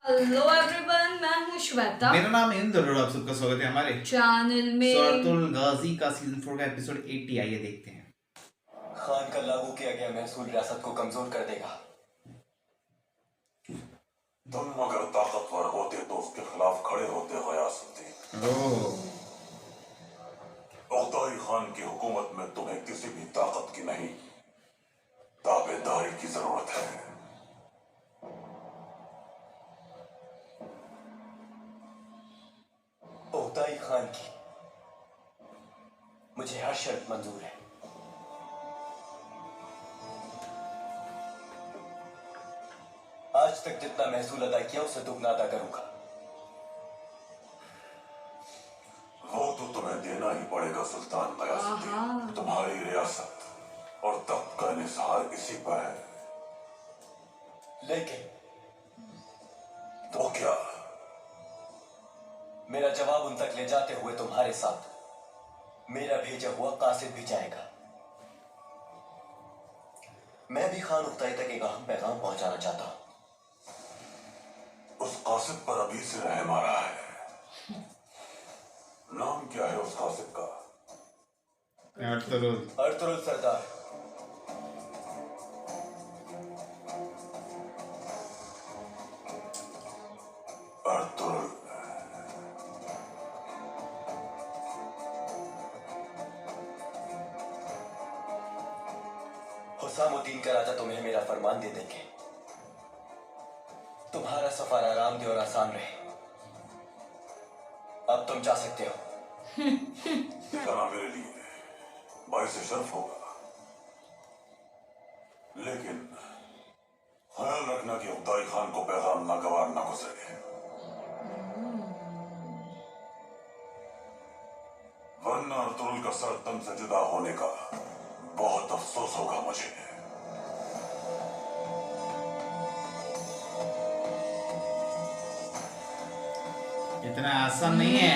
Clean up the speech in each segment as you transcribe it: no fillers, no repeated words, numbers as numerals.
Hello everyone, मैं हूँ श्वेता। मेरा नाम इंद्र और आप सबका स्वागत है हमारे चैनल में। सुरतुल गाजी का सीजन 4 का एपिसोड 80 आइए देखते हैं। खान का लागू किया गया महसूल रियासत को कमजोर कर देगा। तुम अगर ताकतवर होते तो उसके खिलाफ खड़े होते गयासुद्दीन। ओगदाई खान की हुकूमत में तुम्हें किसी भी ताकत की नहीं, ताबेदारी की जरूरत है। ओगदाई खान की मुझे हर शर्त मंजूर है। आज तक जितना महसूल अदा किया उसे दुगना अदा करूंगा। वो तो तुम्हें देना ही पड़ेगा सुल्तान गयासुद्दीन। तुम्हारी रियासत और तख्त का निसार इसी पर है। लेकिन तो क्या? मेरा जवाब उन तक ले जाते हुए तुम्हारे साथ मेरा भेजा हुआ कासिद भी जाएगा। मैं भी खान उख्ताई तक एक अहम पैगाम पहुंचाना चाहता हूं। उस कासिद पर अभी से रहम आ रहा है। नाम क्या है उस कासिद का? अर्तुरुल सरदार। अर्तुरुल। हुसामुद्दीन का राजा तुम्हें मेरा फरमान दे देंगे। तुम्हारा सफर आरामदेह और आसान रहे। अब तुम जा सकते हो। जाना मेरे लिए बाइस शर्फ होगा, लेकिन ख्याल रखना कि उगदाई खान को पैगाम नागवार ना गुजरे, वरना अर्तुरुल का सर तन से जुदा होने का बहुत अफसोस होगा मुझे। इतना आसान नहीं है।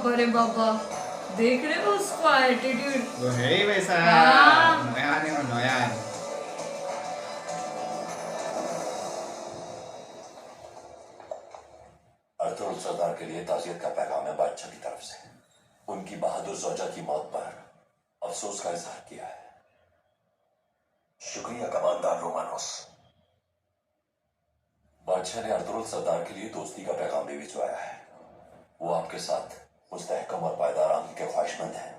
अरे बाबा, देख रहे हो उसका एटीट्यूड? वो है ही वैसा। नयान है, नयान। अर्तुरुल सरदार के लिए ताज़ियत का पैगाम है बादशाह की तरफ से। उनकी बहादुर ज़ौजा की मौत पर अफसोस का इजहार किया है। शुक्रिया कमांडर रोमानोस। बादशाह ने अर्तुरुल सरदार के लिए दोस्ती का पैगाम भी भिजवाया है। वो आपके साथ मुस्तहकम और पायदार आमद के ख्वाहिशमंद हैं।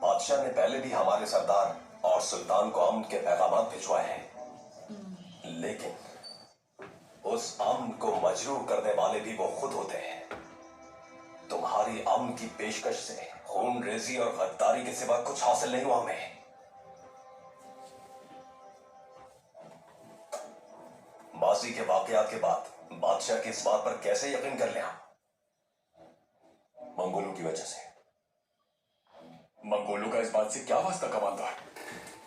बादशाह ने पहले भी हमारे सरदार और सुल्तान को अमन के पैगाम भिजवाए हैं, लेकिन उस अमन को मजरूर करने वाले भी वो खुद होते हैं। तुम्हारी अमन की पेशकश से खून रेजी और गद्दारी के सिवा कुछ हासिल नहीं हुआ हमें। माजी के वाकयात के बाद बादशाह की इस बात पर कैसे यकीन कर लिया? मंगोलों की वजह से। मंगोलों का इस बात से क्या वास्ता कमांडर?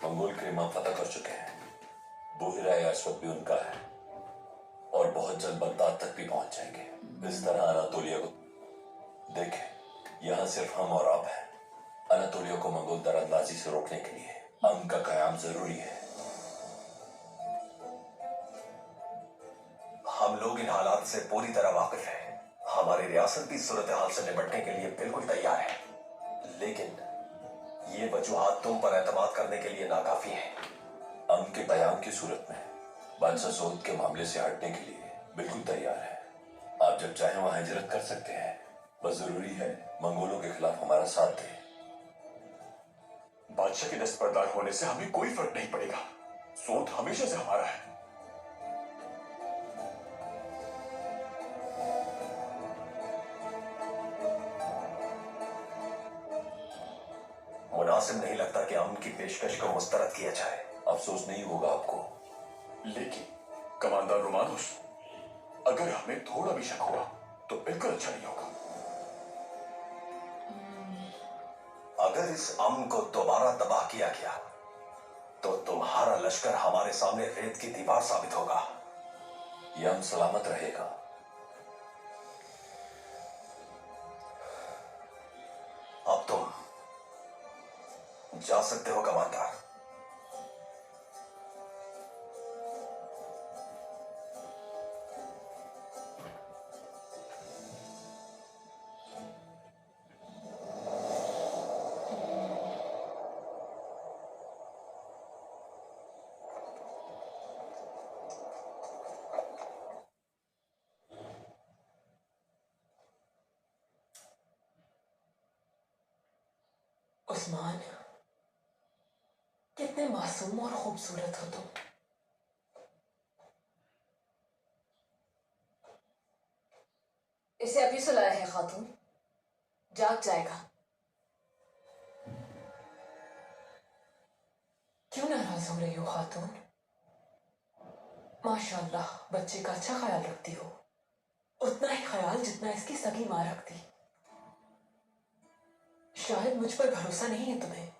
मंगोल क्रेमा फतह कर चुके हैं। बुहिरा अस्वद भी उनका है और बहुत जल्द बगदाद तक भी पहुंच जाएंगे। इस तरह अनातोलिया को देखें, यहाँ सिर्फ हम और आप हैं। अनातोलिया को मंगोल दरअंदाजी से रोकने के लिए अमन का कयाम जरूरी है। हम लोग इन हालात से पूरी तरह वाकिफ हैं। हमारी रियासत भी सूरत हाल से निपटने के लिए बिल्कुल तैयार है, लेकिन ये वजूहात तुम पर एतमाद करने के लिए नाकाफी हैं। अमन के कयाम की सूरत में बादशाह सऊद के मामले से हटने के लिए बिल्कुल तैयार है। आप जब चाहें वहां हिजरत कर सकते हैं। बस जरूरी है मंगोलों के खिलाफ हमारा साथ दें। बादशाह के दस्तबरदार होने से हमें कोई फर्क नहीं पड़ेगा। सऊद हमेशा से हमारा है। मुनासिब नहीं लगता कि अमन की पेशकश को मुस्तरद किया जाए। अफसोस नहीं होगा आपको, लेकिन कमांडर रोमानोस, अगर हमें थोड़ा भी शक हुआ तो बिल्कुल अच्छा नहीं होगा। अगर इस अमन को दोबारा तबाह किया गया तो तुम्हारा लश्कर हमारे सामने रेत की दीवार साबित होगा। यह अमन सलामत रहेगा। अब तुम जा सकते हो कमांडर। उस्मान, कितने मासूम और खूबसूरत हो तुम। इसे अभी सुलाया है खातून, जाग जाएगा। क्यों नाराज हो रही हो खातून? माशाअल्लाह, बच्चे का अच्छा ख्याल रखती हो, उतना ही ख्याल जितना इसकी सगी माँ रखती। शायद मुझ पर भरोसा नहीं है तुम्हें।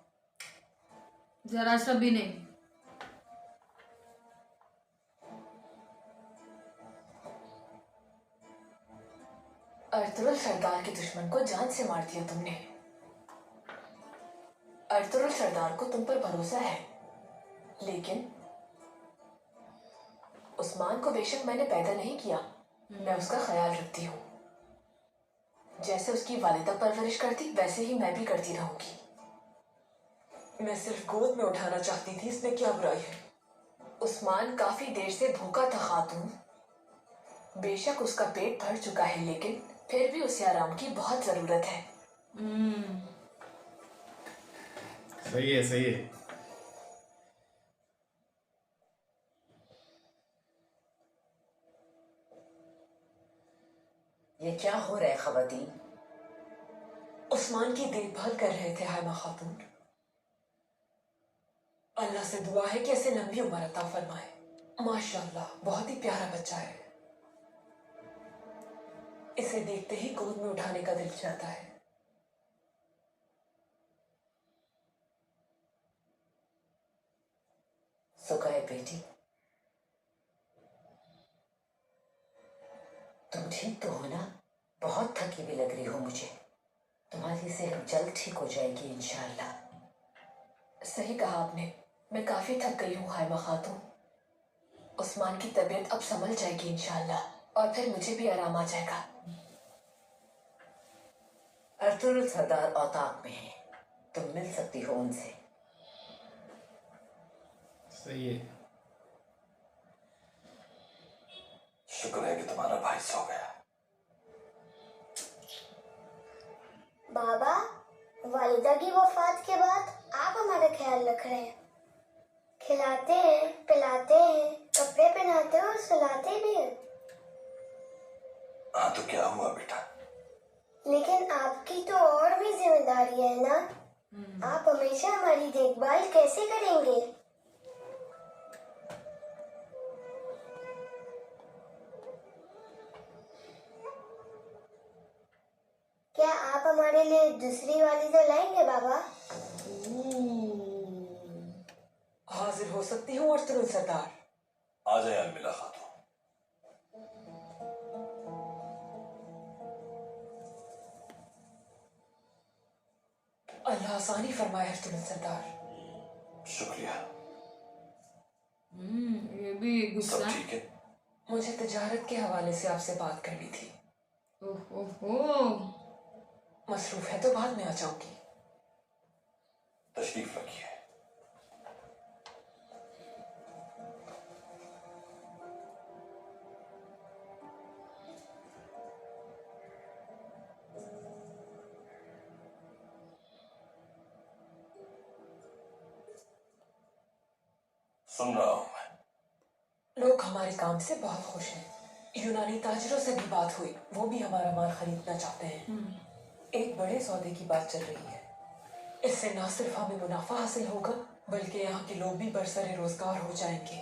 जरा सा भी नहीं। अर्तुगरुल सरदार के दुश्मन को जान से मार दिया तुमने। अर्तुगरुल सरदार को तुम पर भरोसा है, लेकिन उस्मान को बेशक मैंने पैदा नहीं किया, मैं उसका ख्याल रखती हूँ। जैसे उसकी वालिदा परवरिश करती, वैसे ही मैं भी करती रहूंगी। मैं सिर्फ गोद में उठाना चाहती थी, इसमें क्या बुराई है? उस्मान काफी देर से भूखा था खातून। बेशक उसका पेट भर चुका है, लेकिन फिर भी उसे आराम की बहुत जरूरत है। सही है, सही है। ये क्या हो रहा है खवातीन? उस्मान की देखभाल कर रहे थे हायमा खातून। अल्लाह से दुआ है कि इसे लंबी उम्र अता फरमाए। माशाअल्लाह, बहुत ही प्यारा बच्चा है। इसे देखते ही गोद में उठाने का दिल चाहता है। सुकाए बेटी, तुम ठीक तो हो ना? बहुत थकी भी लग रही हो मुझे। तुम्हारी सेहत जल्द ठीक हो जाएगी इंशाअल्लाह। सही कहा आपने, मैं काफी थक गई हूँ हायमा खातून। उस्मान की तबीयत अब संभल जाएगी इंशाअल्लाह, और फिर मुझे भी आराम आ जाएगा। अर्तुगरुल सरदार औताक में है, तुम मिल सकती हो उनसे। सही है। शुक्र है कि तुम्हारा भाई सो गया। बाबा, वालिदा की वफात के बाद आप हमारा ख्याल रख रहे हैं, खिलाते हैं, पिलाते हैं, कपड़े पहनाते हैं और सुलाते भी हैं। हाँ तो क्या हुआ बेटा? लेकिन आपकी तो और भी जिम्मेदारी है ना। आप हमेशा हमारी देखभाल कैसे करेंगे? क्या आप हमारे लिए दूसरी वालिदा लाएंगे बाबा? हाजिर हो सकती हूँ अर्तुगरुल सरदार। आ जाए अलमिला खातून। अल्लाह आसानी फरमाए अर्तुगरुल सरदार। शुक्रिया। ये भी गुस्सा। सब ठीक है? मुझे तिजारत के हवाले से आपसे बात करनी थी। ओहो, मसरूफ है तो बाद में आ जाऊंगी। तशरीफ रखिए। सुन रहा हूं मैं। लोग हमारे काम से बहुत खुश हैं। यूनानी ताजिरों से भी बात हुई, वो भी हमारा माल खरीदना चाहते हैं। एक बड़े सौदे की बात चल रही है। इससे न सिर्फ हमें मुनाफा हासिल होगा बल्कि यहाँ के लोग भी बरसरे रोजगार हो जाएंगे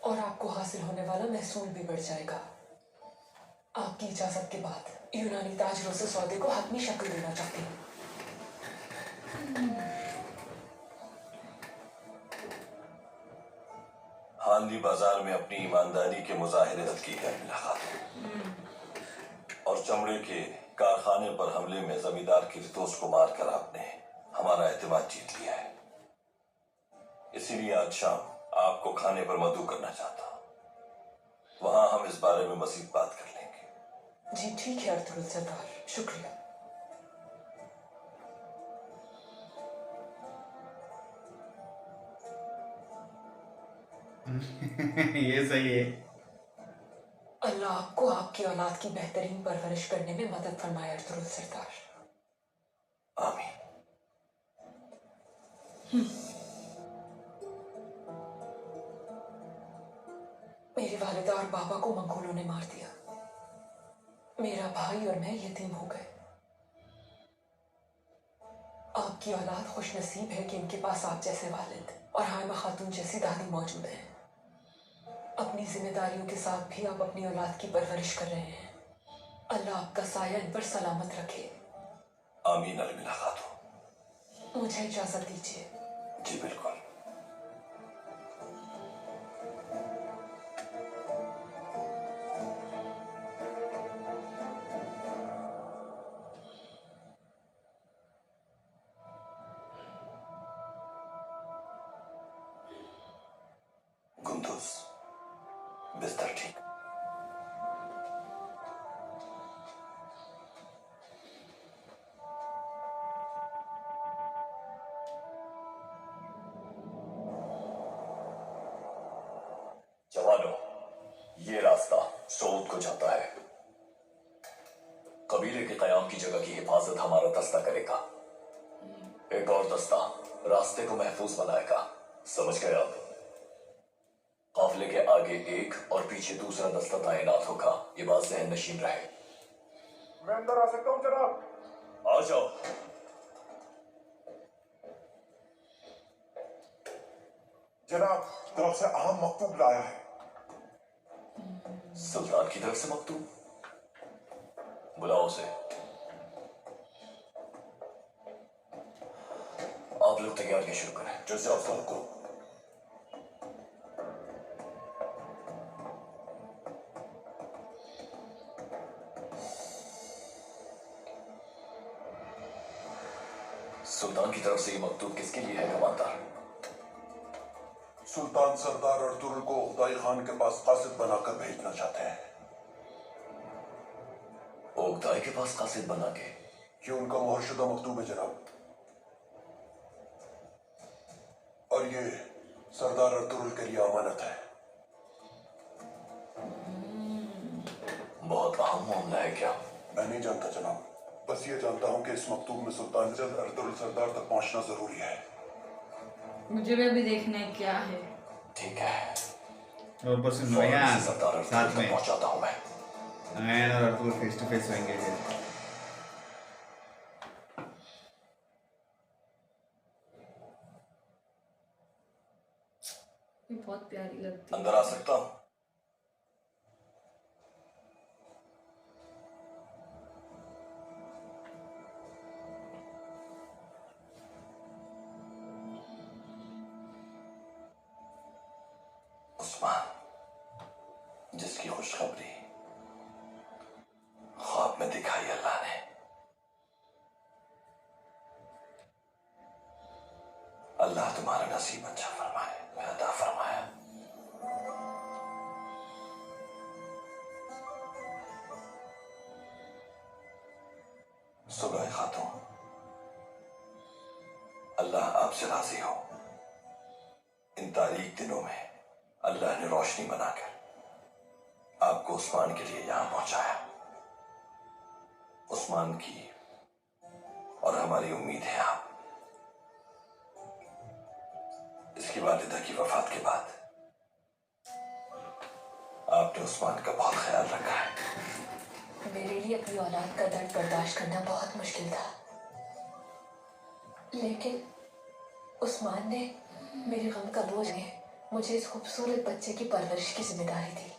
और आपको हासिल होने वाला महसूल भी बढ़ जाएगा। आपकी इजाजत के बाद यूनानी ताजरों से सौदे को हतमी शक्ल देना चाहती हूँ। हानली बाजार में अपनी ईमानदारी के मुजाहिरे की है मुलाकात, और चमड़े के कारखाने पर हमले में जमींदार किरतोस को मारकर आपने हमारा एतमाद जीत लिया है। इसीलिए आज शाम आपको खाने पर मदऊ करना चाहता हूं। वहां हम इस बारे में मजीद बात कर लेंगे। जी ठीक है अर्थुल सरदार, शुक्रिया। ये सही है। अल्लाह आपको आपकी औलाद की बेहतरीन परवरिश करने में मदद फरमाए अर्थुल सरदार। आमीन। मेरी वालिदा और बाबा को मंगोलों ने मार दिया। मेरा भाई और मैं यतीम हो गए। आपकी औलाद खुशनसीब है कि इनके पास आप जैसे वालिद और हाइमा खातून जैसी दादी मौजूद है। अपनी जिम्मेदारियों के साथ भी आप अपनी औलाद की परवरिश कर रहे हैं। अल्लाह आपका साया इन पर सलामत रखे। आमीन अलमिला खातून। मुझे इजाजत दीजिए। जी बिल्कुल। गुंदुस, बिस्तर ठीक। जवानों, ये रास्ता सऊद को जाता है। कबीले के कयाम की जगह की हिफाजत हमारा दस्ता करेगा। एक और दस्ता रास्ते को महफूज बनाएगा। समझ गए आप? काफिले के आगे एक और पीछे दूसरा दस्ता तैनात होगा। ये बात ज़हन नशीन रहे। मैं अंदर आ सकता हूँ जनाब? आ जाओ। जनाब, तरफ से अहम मकतूब लाया है। सुल्तान की तरफ से मकतूब? बुलाओ उसे। आप लोग तैयारियां शुरू करें। जैसे आप सबको। सुल्तान की तरफ से ये मकतूब किसके लिए है कमांडर? सुल्तान सरदार अर्तुगरुल को उदाई खान के पास कासिद बनाकर भेजना चाहते हैं। ओगदाई के पास कासिद बना के? ये उनका मुहरशुदा मकतूब है जनाब, और ये सरदार अर्तुगरुल के लिए अमानत है। बहुत अहम मामला है क्या? मैं नहीं जानता जनाब, बस ये जानता हूं कि इस मकतूब में सुल्तान जल्द अर्तुगरुल सरदार तक पहुंचना जरूरी है। मुझे भी अभी देखना है क्या है। ठीक है, और बस फौरन से सरदार साथ अर्तुगरुल में तक पहुंचाता हूं मैं। आयन और अर्तुगरुल फेस टू फेस होंगे। ये बहुत प्यारी लगती है। अंदर आ सकता हूं? उस्मान, जिसकी खुशखबरी ख्वाब में दिखाई अल्लाह ने, अल्लाह तुम्हारा नसीब अच्छा फरमाए, अता फरमाया। सुलह खातून, अल्लाह आपसे राजी हो। इन तारीख दिनों में अल्लाह ने रोशनी बनाकर आपको उस्मान के लिए यहां पहुंचाया। उस्मान की और हमारी उम्मीद है आप। इसकी वालिदा की वफात के बाद आपने उस्मान का बहुत ख्याल रखा है। मेरे लिए अपनी औलाद का दर्द बर्दाश्त करना बहुत मुश्किल था। लेकिन उस्मान ने मेरे गम का बोझ ने मुझे इस खूबसूरत बच्चे की परवरिश की जिम्मेदारी दी।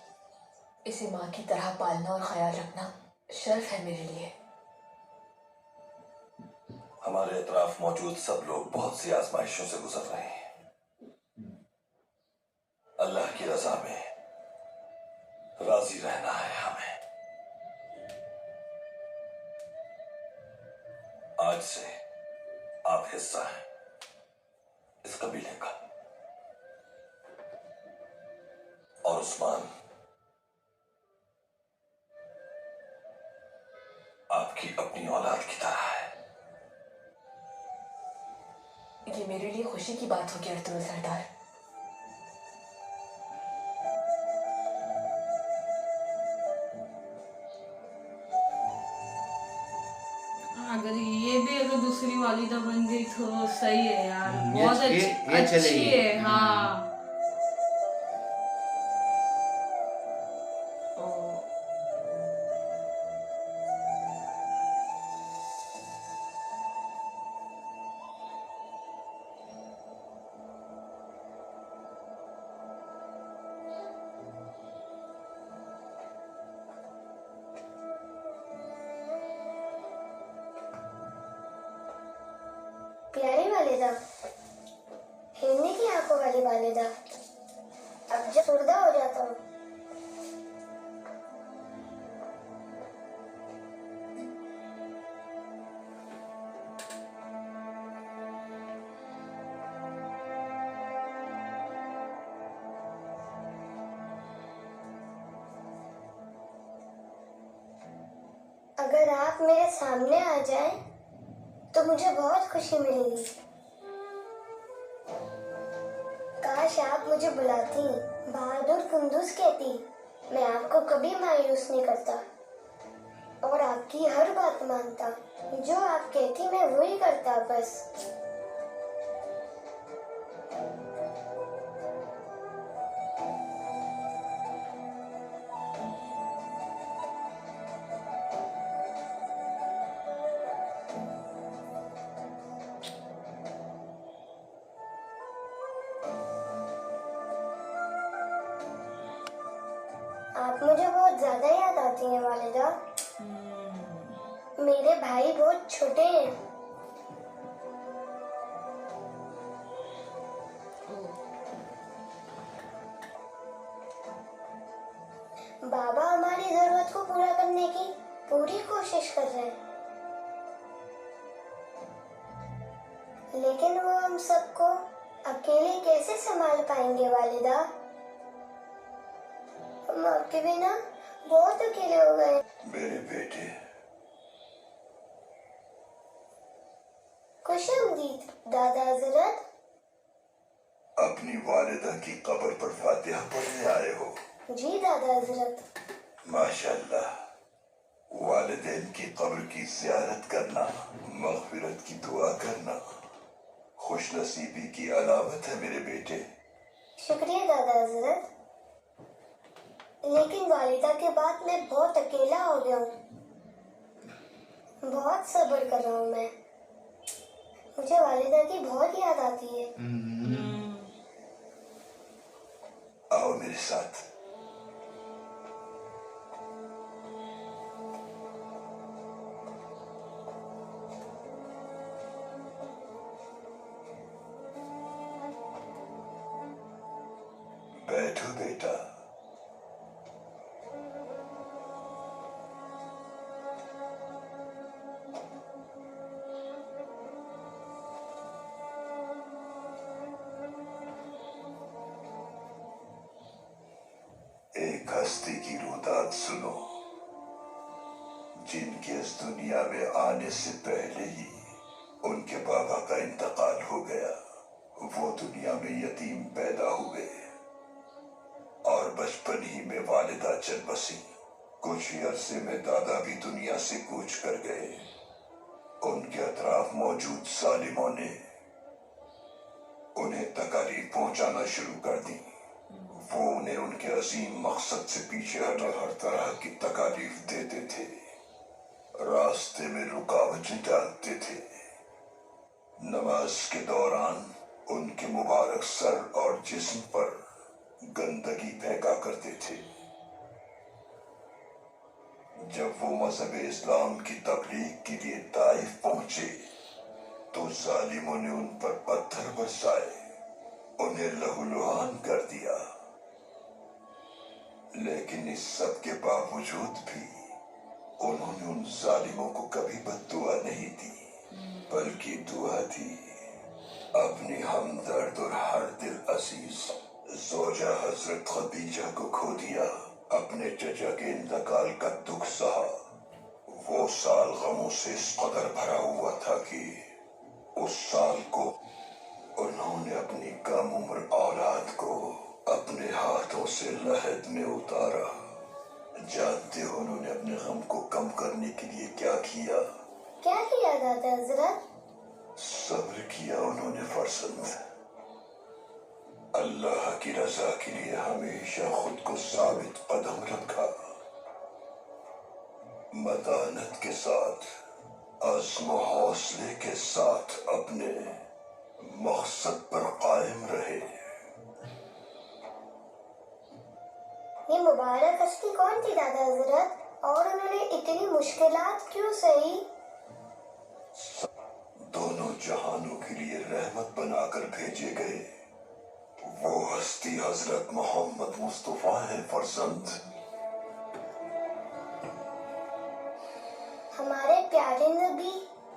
इसे माँ की तरह पालना और ख्याल रखना शर्फ है मेरे लिए। हमारे इतराफ मौजूद सब लोग बहुत सी आजमाइशों से गुजर रहे हैं। अल्लाह की रजा में राजी रहना है हमें। आज से आप हिस्सा हैं इस कबीले का, और उस्मान आपकी अपनी औलाद की तरह है। ये मेरे लिए खुशी की बात होगी अर्तुगरुल सरदार। अगर ये भी अगर दूसरी वालिदा बन गई तो सही है यार, ये- बहुत ये- अच्छी ये अच्छी चलेगी। है। हाँ ओ, प्यारी वालिदा, हिरनी की आंखों वाली वालिदा, अब जब सुर्दा हो जाता हूँ। अगर आप मेरे सामने आ जाएं, तो मुझे बहुत खुशी मिलेगी। काश आप मुझे बुलाती, बहादुर कुंदूज कहती, मैं आपको कभी मायूस नहीं करता और आपकी हर बात मानता। जो आप कहती मैं वही करता बस। आप मुझे बहुत ज्यादा याद आती हैं वालिदा। मेरे भाई बहुत छोटे हैं। बाबा हमारी जरूरत को पूरा करने की पूरी कोशिश कर रहे हैं, लेकिन वो हम सबको अकेले कैसे संभाल पाएंगे वालिदा? हम आपके बिना बहुत अकेले हो गए। मेरे बेटे, खुशामदीद दादा हजरत। अपनी वालिदा की कब्र पर फातिहा पढ़ने आए हो? जी दादा हजरत। माशाल्लाह, वालिदैन की कब्र की ज़ियारत करना, मग़फ़िरत की दुआ करना खुशनसीबी की अलामत है मेरे बेटे। शुक्रिया दादा हजरत, लेकिन वालिदा के बाद मैं बहुत अकेला हो गया हूँ। बहुत सब्र कर रहा हूँ मैं। मुझे वालिदा की बहुत याद आती है। आओ मेरे साथ। बैठो बेटा। एक हस्ती की रुदात सुनो, जिनके इस दुनिया में आने से पहले ही उनके बाबा का इंतकाल हो गया। वो दुनिया में यतीम पैदा हुए और बचपन ही में वालिदा चल बसी। कुछ ही अरसे में दादा भी दुनिया से कूच कर गए। उनके अतराफ मौजूद सालिमों ने उन्हें तकलीफ पहुंचाना शुरू कर दी। वो उन्हें उनके अजीम मकसद से पीछे हटा हर तरह की तकलीफ देते थे, रास्ते में रुकावटें डालते थे। नमाज के दौरान उनके मुबारक सर और जिस्म पर गंदगी फेंका करते थे। जब वो मजहब इस्लाम की तबलीग के लिए ताइफ पहुंचे तो जालिमों ने उन पर पत्थर बरसाए, उन्हें लहूलुहान कर दिया। लेकिन इस सब के बावजूद भी उन्होंने उन जालिमों को कभी बद्दुआ नहीं दी, बल्कि दुआ दी। अपनी हमदर्द और हर दिल अजीज जोजा हजरत खदीजा को खो दिया, अपने चचा के इंतकाल का दुख सहा। वो साल गमों से इस कदर भरा हुआ था कि उस साल को उन्होंने अपनी कम उम्र औलाद को अपने हाथों से लहद में उतारा। जानते हो उन्होंने अपने गम को कम करने के लिए क्या किया? क्या किया दादा हजरत? सब्र किया उन्होंने फरजंद। अल्लाह की रजा के लिए हमेशा खुद को साबित कदम रखा। मतानत के साथ, अज़्म और हौसले के साथ अपने मकसद पर कायम रहे। ये मुबारक हस्ती कौन थी दादा हजरत, और उन्होंने इतनी मुश्किलात क्यों सही? दोनों जहानों के लिए रहमत बनाकर भेजे गए वो हस्ती हजरत मोहम्मद मुस्तफा है फरजंद। हमारे प्यारे नबी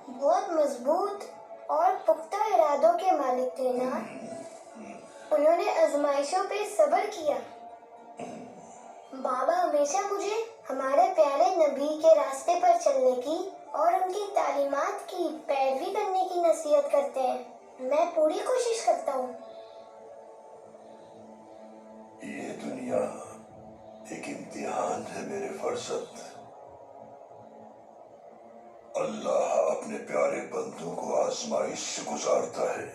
बहुत मजबूत और पुख्ता इरादों के मालिक थे ना। उन्होंने आजमाइशों पे सब्र किया। बाबा हमेशा मुझे हमारे प्यारे नबी के रास्ते पर चलने की और उनकी तालीमात की पैरवी करने की नसीहत करते हैं। मैं पूरी कोशिश करता हूँ। ये दुनिया एक इम्तिहान है मेरे फरजंद। अल्लाह अपने प्यारे बंदों को आजमाइश से गुजारता है,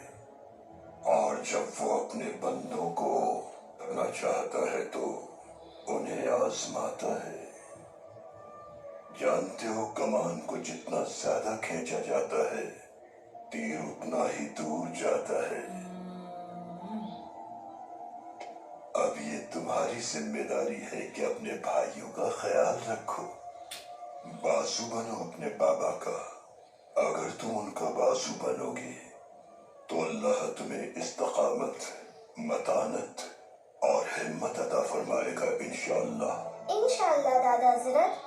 और जब वो अपने बंदों को करना चाहता है तो उन्हें आजमाता है। जानते हो कमान को जितना ज्यादा खींचा जाता है तीर उतना ही दूर जाता है। अब ये तुम्हारी जिम्मेदारी है कि अपने भाइयों का ख्याल रखो। बाजू बनो अपने बाबा का। अगर तुम उनका बाजू बनोगे तो अल्लाह तुम्हें इस्तकामत, मतानत और हिम्मत अता फरमाएगा इंशाअल्लाह। इंशाअल्लाह दादा हजरत।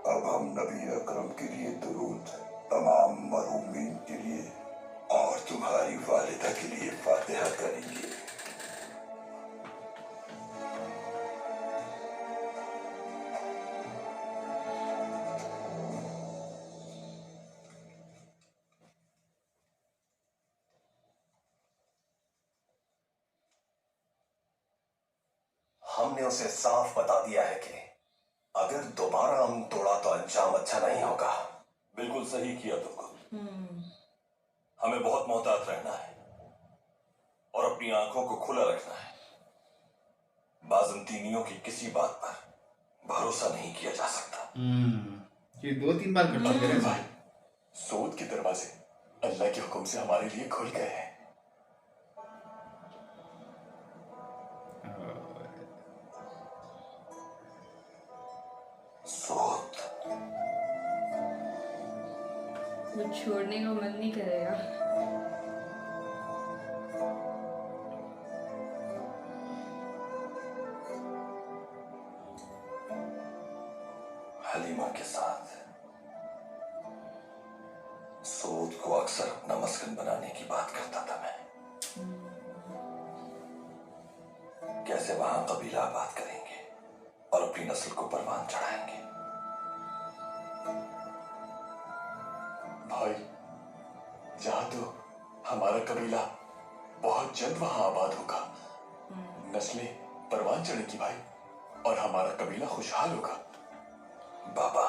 अब हम नबी अकरम के लिए दुरूद, तमाम मरूमीन के लिए और तुम्हारी वालिदा के लिए फातिहा करेंगे। हमने उसे साफ बता दिया है कि अगर दोबारा हम तोड़ा तो अंजाम अच्छा नहीं होगा। बिल्कुल सही किया तुमको। हमें बहुत मोहतात रहना है और अपनी आंखों को खुला रखना है। बाजंतीनियों की किसी बात पर भरोसा नहीं किया जा सकता। ये 2-3 बार करता है भाई। सूद के दरवाजे अल्लाह के हुक्म से हमारे लिए खुल गए हैं। सूद वो छोड़ने का मन नहीं करेगा। हलीमा के साथ सूद को अक्सर अपना मस्कन बनाने की बात करता था मैं। कैसे वहां कबीला आबाद करेंगे और अपनी नस्ल को परवान चढ़ाएंगे। भाई जहां तो हमारा कबीला बहुत जल्द वहां आबाद होगा, नस्लें परवान चढ़ेगी भाई, और हमारा कबीला खुशहाल होगा। बाबा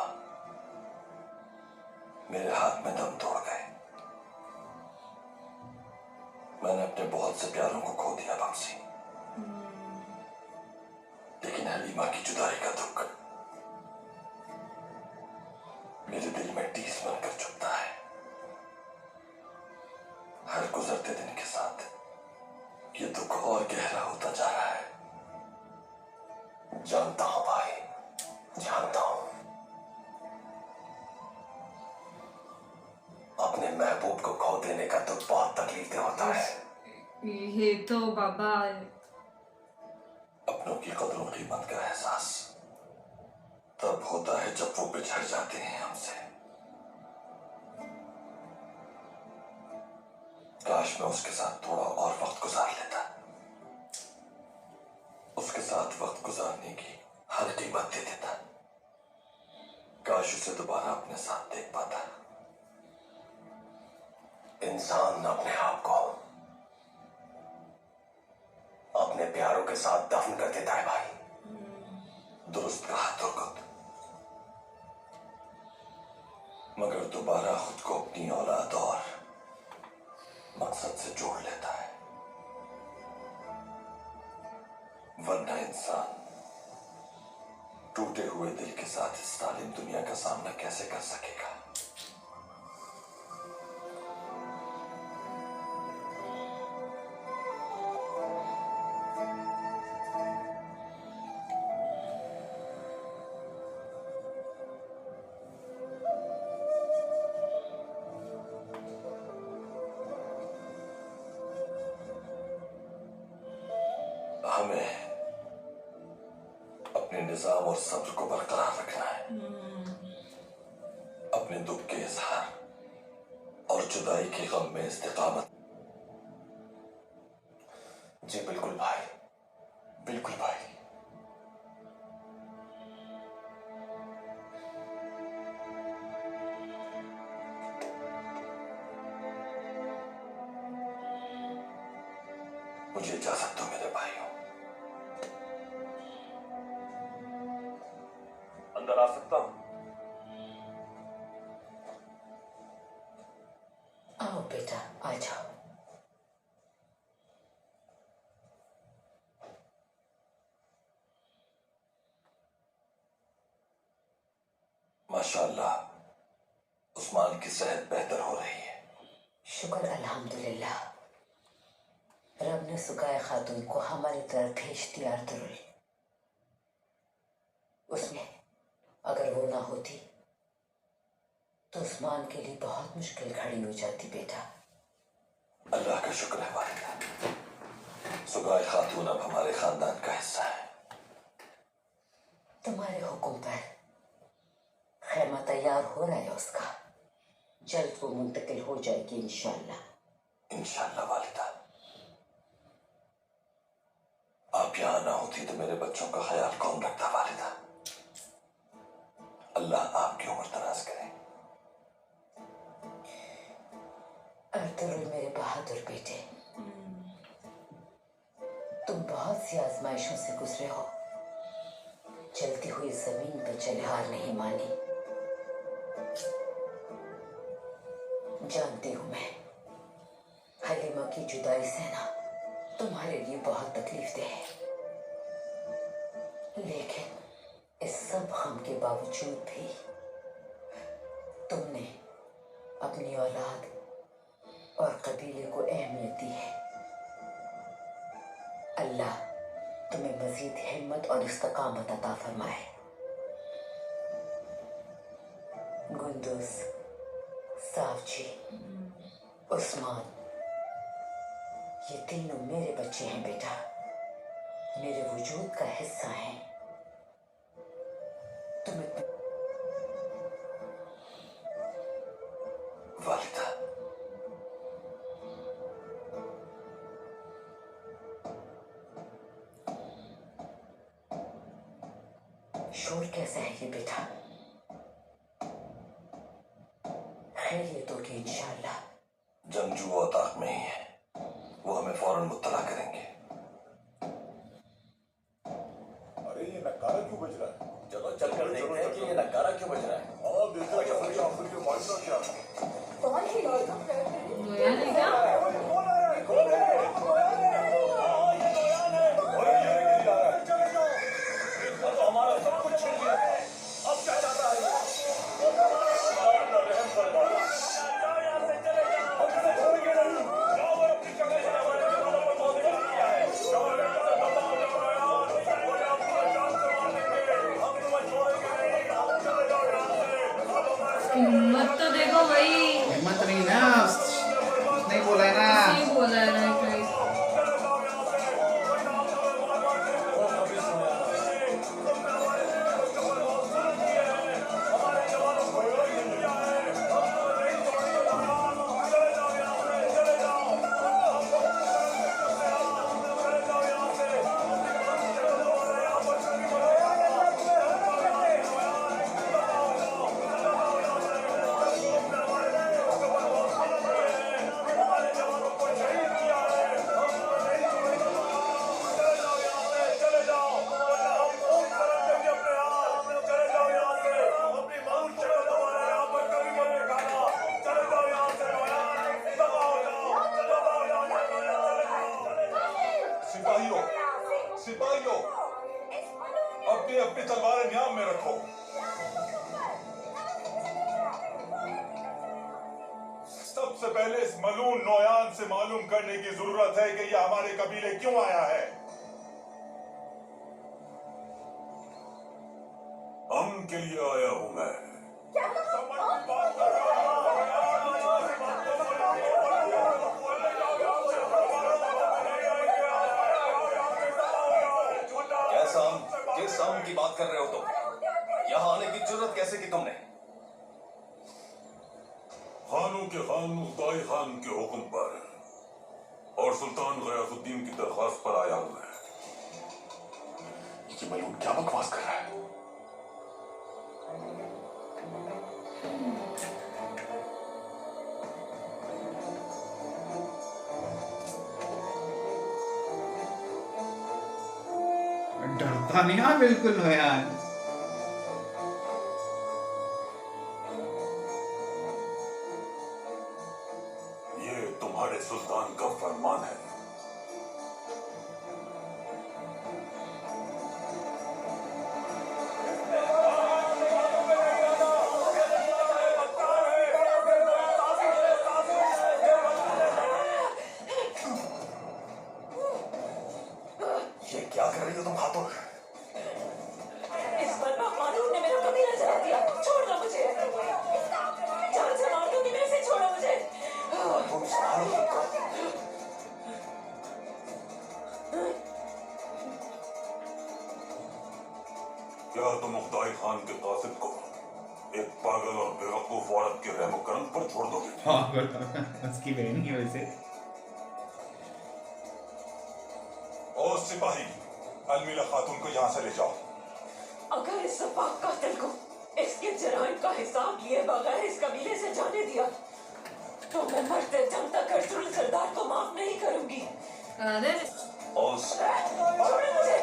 मेरे हाथ में दम तोड़ गए। मैंने अपने बहुत से प्यारों को खो दिया बमसी, लेकिन हलीमा की जुदाई का दुख मेरे दिल में टीस बनकर चुभता है। हर गुजरते दिन के साथ ये दुख और गहरा होता जा रहा है। जानता हूं भाई, जानता हूं। अपने महबूब को खो देने का दुख बहुत तकलीफ होता है। ये तो बाबा अपनों की कदरों कीमत का एहसास तब होता है जब वो बिछड़ जाते हैं हमसे। काश मैं उसके साथ थोड़ा और वक्त गुजार लेता, उसके साथ वक्त गुजारने की हर कीमत दे देता। काश उसे दोबारा अपने साथ देख पाता। इंसान अपने आप को अपने प्यारों के साथ दफन कर देता है भाई। दुरुस्त कहा तुर्गत। मगर दोबारा खुद को अपनी औलाद और मकसद से जोड़ लेता है। वरना इंसान टूटे हुए दिल के साथ इस तालिम दुनिया का सामना कैसे कर सकेगा? हमें अपने निजाम और सब्र को बरकरार रखना है। अपने दुख के इजहार और जुदाई के गम में इस्तिकामत। जी बिल्कुल भाई, बिल्कुल भाई। मुझे इजाजत दो मेरे भाइयों। अंदर आ सकता हूं? आओ बेटा, आ जाओ। माशाअल्लाह, उस्मान की सेहत बेहतर हो रही है। शुक्र अल्हम्दुलिल्लाह। रब ने सुगाए खातून को हमारी तरफ भेज दिया अर्तुगरुल। उसमें अगर वो ना होती तो उस्मान के लिए बहुत मुश्किल खड़ी हो जाती बेटा। अल्लाह का शुक्र है वालिदा। सुगाए खातून अब हमारे खानदान का हिस्सा है। तुम्हारे हुक्म पर खैमा तैयार हो रहा है उसका। जल्द वो मुंतकिल हो जाएगी इंशाअल्लाह। इंशाअल्लाह वालिदा। आप यहाँ ना होती तो मेरे बच्चों का ख्याल कौन रखता वालिदा? अल्लाह आपकी उम्र दराज करे। अर्तुगरुल मेरे बहादुर बेटे, तुम बहुत सी आजमाइशों से गुजरे हो। चलती हुई जमीन पर चले हार नहीं मानी। जानती हूं मैं, हलीमा की जुदाई सहना तुम्हारे लिए बहुत तकलीफ दे है। लेकिन इस सब गम के बावजूद भी तुमने अपनी औलाद और कबीले को अहमियत दी है। अल्लाह तुम्हें मजीद हिम्मत और इस्तकामत अता फरमाए। गुंदुस, सावजी, उस्मान, ये तीनों मेरे बच्चे हैं बेटा, मेरे वजूद का हिस्सा हैं। तुम्हें वालिदा, शोर कैसा है ये बेटा? खैरियत होगी इंशाअल्लाह। जंगजू औताक में ही है, वो हमें फौरन मुत्तला करेंगे। अरे ये नकारा क्यों बज रहा है? चलो चलकर देखते हैं कि ये नगारा क्यों बज रहा है। हाँ देखो क्या माजरा क्या है। कौन है ये? नोयान है क्या? हमारा सब कुछ छीन लिया है। अब क्या चाहता है? हिम्मत तो देखो भाई, हिम्मत नहीं ना, नहीं बोला है ना। सही बोला है ना कोई। सिपाहियों, सिपाहियों, अपनी अपनी तलवारें न्याम में रखो। सबसे पहले इस मलून नौयान से मालूम करने की जरूरत है कि यह हमारे कबीले क्यों आया है। हम के लिए आया हूं मैं। किस हम की बात कर रहे हो तुम? यहाँ आने की जरूरत कैसे की तुमने? खानों के खान उदय खान के हुक्म पर और सुल्तान गयासुद्दीन की दरख्वास्त पर आया हूं मैं। ये मलून क्या बकवास कर रहा है? डरता नहीं हाँ बिल्कुल नौयान। ये तुम्हारे सुल्तान का फरमान है। ये क्या कर रही हो तुम खातून? इस बदमाश मालूम ने मेरा कमीना जला दिया। छोड़ दो मुझे, जान से मार दूंगी मैं इसे। छोड़ो मुझे। तुम संभालो खुद को। क्या तुम उदय खान के कासिद को एक पागल और बेवकूफ औरत के रहमो करम पर छोड़ दोगे? हाँ उसकी बहन ही वैसे। ओ सिपाही, अलमीला खातून को यहाँ से ले जाओ। अगर इस सफाक कातिल को इसके जराइम का हिसाब लिए बगैर इस कबीले से जाने दिया तो मैं मरते दम तक अर्जुन सरदार को माफ नहीं करूंगी। अरे छोड़ो मुझे।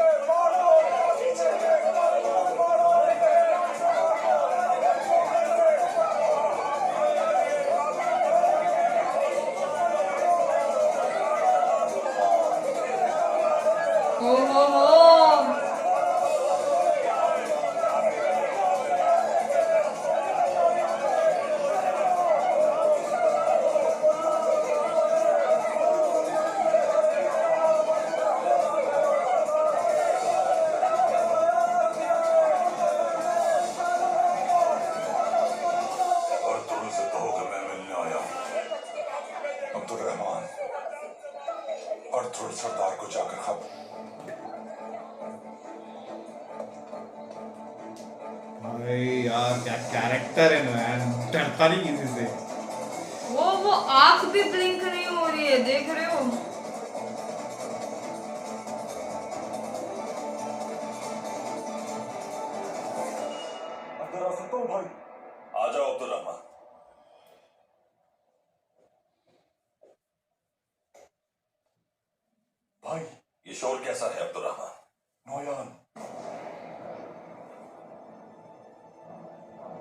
अर्जुन सरदार को जाकर खबर। भाई यार क्या कैरेक्टर है नौयान, डरता नहीं किसी से। वो आंख भी ब्लिंक नहीं हो रही है, देख रहे हो? अंदर आ सकता हूँ भाई? आ जाओ अब्दुर्रहमान। भाई ये शोर कैसा है अब्दुर्रहमान? नौयान,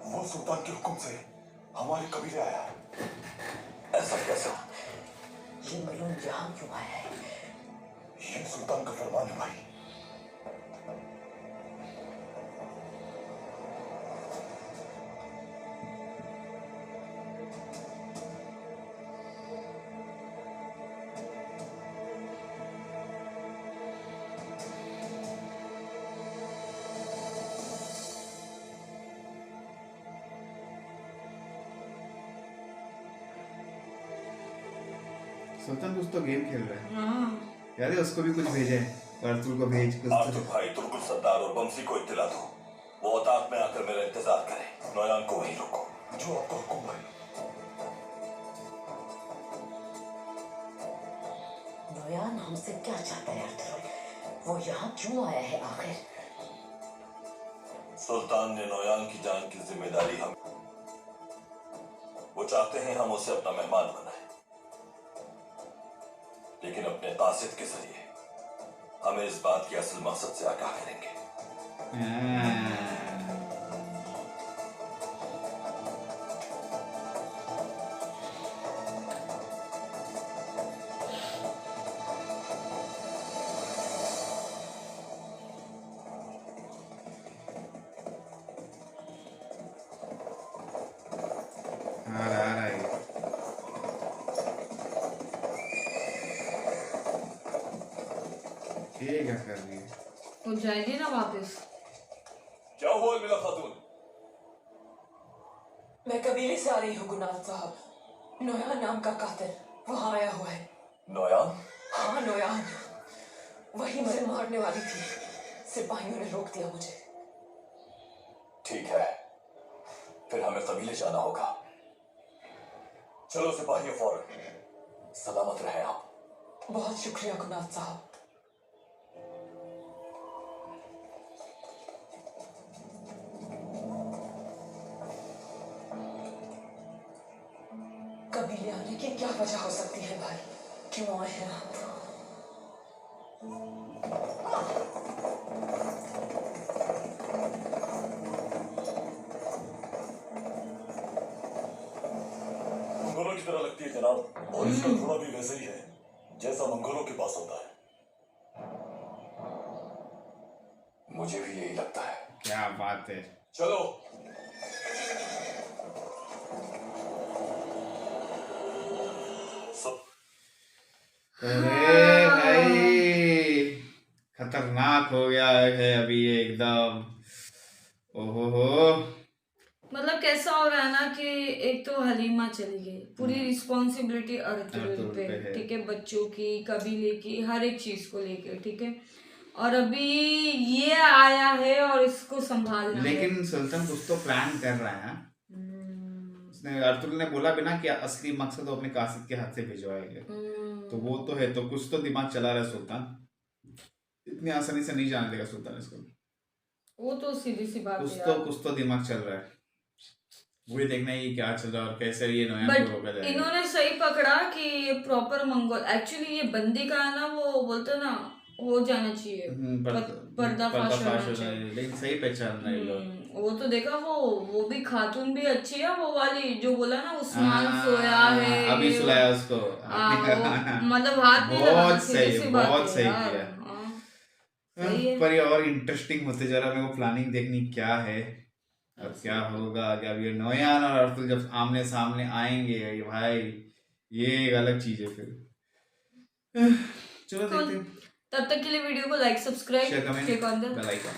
वो सुल्तान के हुक्म से हमारे कबीले आया है। ऐसा कैसे? ये मलून यहाँ क्यों आया है? ये सुल्तान का फरमान है भाई। सुल्तान कुछ तो गेम खेल रहा है। हाँ याद है उसको भी कुछ भेजे, अर्तुल को भेज कुछ आप तो। तो भाई तुर्कुल सरदार और बमसी को इत्तला दो, वो अताक में आकर मेरा इंतजार करें, नोयान को वहीं रोको। जो आपका हुक्म भाई। नोयान हमसे क्या चाहता है अर्तुल? वो यहाँ क्यों आया है आखिर? सुल्तान ने नोयान की जान की जिम्मेदारी हम, वो चाहते हैं हम उसे अपना मेहमान बनाएं, लेकिन अपने कासिद के जरिए हमें इस बात के असल मकसद से आगाह करेंगे। आ रहा है। ये क्या कर रही है? वो जाएगी ना वापस। क्या हुआ मिला खातून? मैं कबीले से आ रही हूँ गुनाद साहब। नोयान नाम का कातिल वहाँ आया हुआ है। नोयान? हाँ नोयान, वही मुझे मारने वाली थी, सिपाहियों ने रोक दिया मुझे। ठीक है, फिर हमें कबीले जाना होगा। चलो सिपाहियों, फौरन। सलामत रहे आप। बहुत शुक्रिया गुनाद साहब। कबीले आने की क्या वजह हो सकती है भाई? क्यों आए हैं आप? मंगोलों की तरह लगती है जनाब, और इसका घोड़ा भी वैसे ही है जैसा मंगोलों के पास होता है। मुझे भी यही लगता है। क्या बात है। चलो। अरे भाई खतरनाक हो गया है अभी ये एकदम। ओहो हो। मतलब कैसा हो रहा है ना कि एक तो हलीमा चली गई, पूरी रिस्पॉन्सिबिलिटी अर्तुल अर्तुल पे, पे है। ठीक है, बच्चों की, कबीले की, हर एक चीज को लेकर, ठीक है। और अभी ये आया है और इसको संभालना है। लेकिन सुल्तान कुछ तो प्लान कर रहा है। उसने अर्तुल ने बोला बिना कि असली मकसद वो अपने कासिद के हाथ से भिजवाएंगे, तो वो तो है, तो कुछ तो दिमाग चला रहा है सुल्तान। इतनी आसानी से नहीं जाने देगा सुल्तान इसको। वो तो सीधी सी बात है यार। कुछ तो दिमाग चल रहा है। वही देखना है ये क्या चल रहा है और कैसे ये नोयान को रोका बट जाएगा। इन्होंने सही पकड़ा कि ये प्रॉपर मंगोल, एक्चुअली ये बंदी का है ना, वो बोलते ना हो जाना चाहिए, पर्दाफाश होना चाहिए। लेकिन सही पहचान रहे लोग। वो तो देखा, वो भी खातून भी अच्छी है, वो वाली जो बोला ना उस्मान सोया है, अभी सुलाया उसको। मतलब हाथ नहीं लगाना, बहुत सीधी सही, सी बात बहुत है सही यार। किया। सही है। पर ये और इंटरेस्टिंग होते जा रहा, मेरे को प्लानिंग देखनी क्या है और क्या होगा आगे। अब ये नोयान और अर्तुल जब आमने सामने आएंगे ये भाई, ये एक अलग चीज है फिर। चलो देखते हैं। तब तक के लिए वीडियो को like, subscribe, share, comment, click on the bell icon.